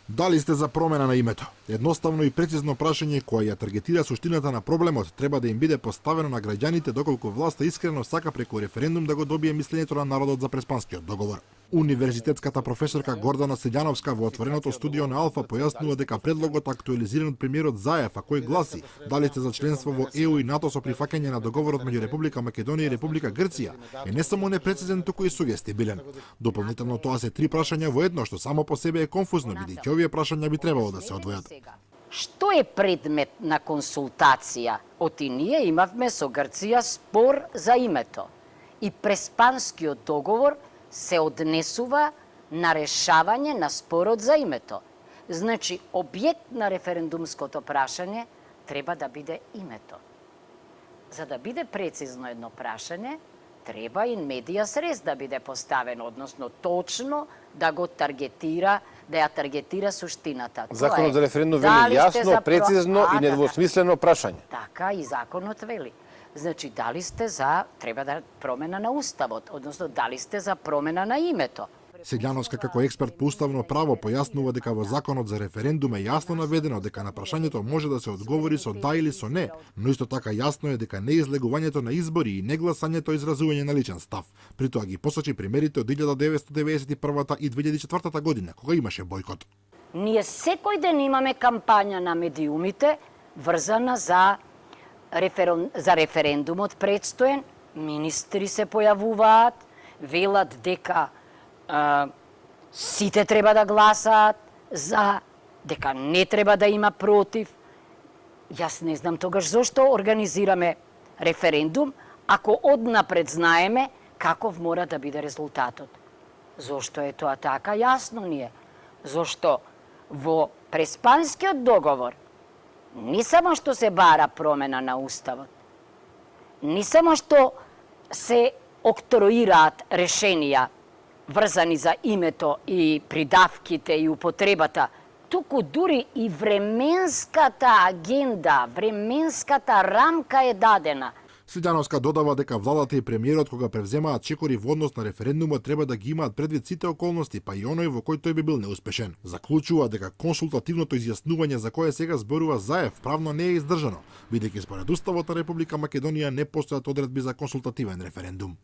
Дали сте за промена на името? Едноставно и прецизно прашање кое ја таргетира суштината на проблемот треба да им биде поставено на граѓаните доколку власта искрено сака преку референдум да го добие мислењето на народот за Преспанскиот договор. Универзитетската професорка Гордана Седјановска во отвореното студио на Алфа појаснува дека предлогот актуализиран од премиерот Заев, а кој гласи: дали сте за членство во ЕУ и НАТО со прифаќање на договорот меѓу Република Македонија и Република Грција, е не само непрецизен, туку и сугестибилен. Дополнително тоа се 3 прашања во едно, што само по себе е конфузно, бидејќи овие прашања би требало да се одвојат. Што е предмет на консултација? Оти ние имавме со Грција спор за името. И Преспанскиот договор се однесува на решавање на спорот за името. Значи, објект на референдумското прашање треба да биде името. За да биде прецизно едно прашање, треба и медиас рес да биде поставено, односно точно да го таргетира, да ја таргетира суштината. Законот за референдум вели јасно, прецизно и недвосмислено прашање. Така и законот вели. Значи, дали сте за, треба да промена на уставот, односно дали сте за промена на името. Седјановска како експерт по уставно право појаснува дека во законот за референдум е јасно наведено дека на прашањето може да се одговори со да или со не, но исто така јасно е дека не излегувањето на избори и негласањето изразување на личен став. При тоа ги посочи примерите од 1991 и 2004 година, кога имаше бојкот. Ние секој ден имаме кампања на медиумите врзана за референдумот предстоен, министри се појавуваат, велат дека сите треба да гласаат за, дека не треба да има против. Јас не знам тогаш зошто организираме референдум, ако однапред знаеме каков мора да биде резултатот. Зошто е тоа така? Јасно ни е. Зошто во Преспанскиот договор не само што се бара промена на уставот, не само што се октроираат решенија врзани за името и придавките и употребата, туку дури и временската агенда, временската рамка е дадена. Седјановска додава дека владата и премиерот кога превземаат чекори во однос на референдумот треба да ги имаат предвид сите околности, па и оној во кој тој би бил неуспешен. Заклучува дека консултативното изјаснување за кое сега зборува Заев правно не е издржано, бидејќи според Уставот на Република Македонија не постојат одредби за консултативен референдум.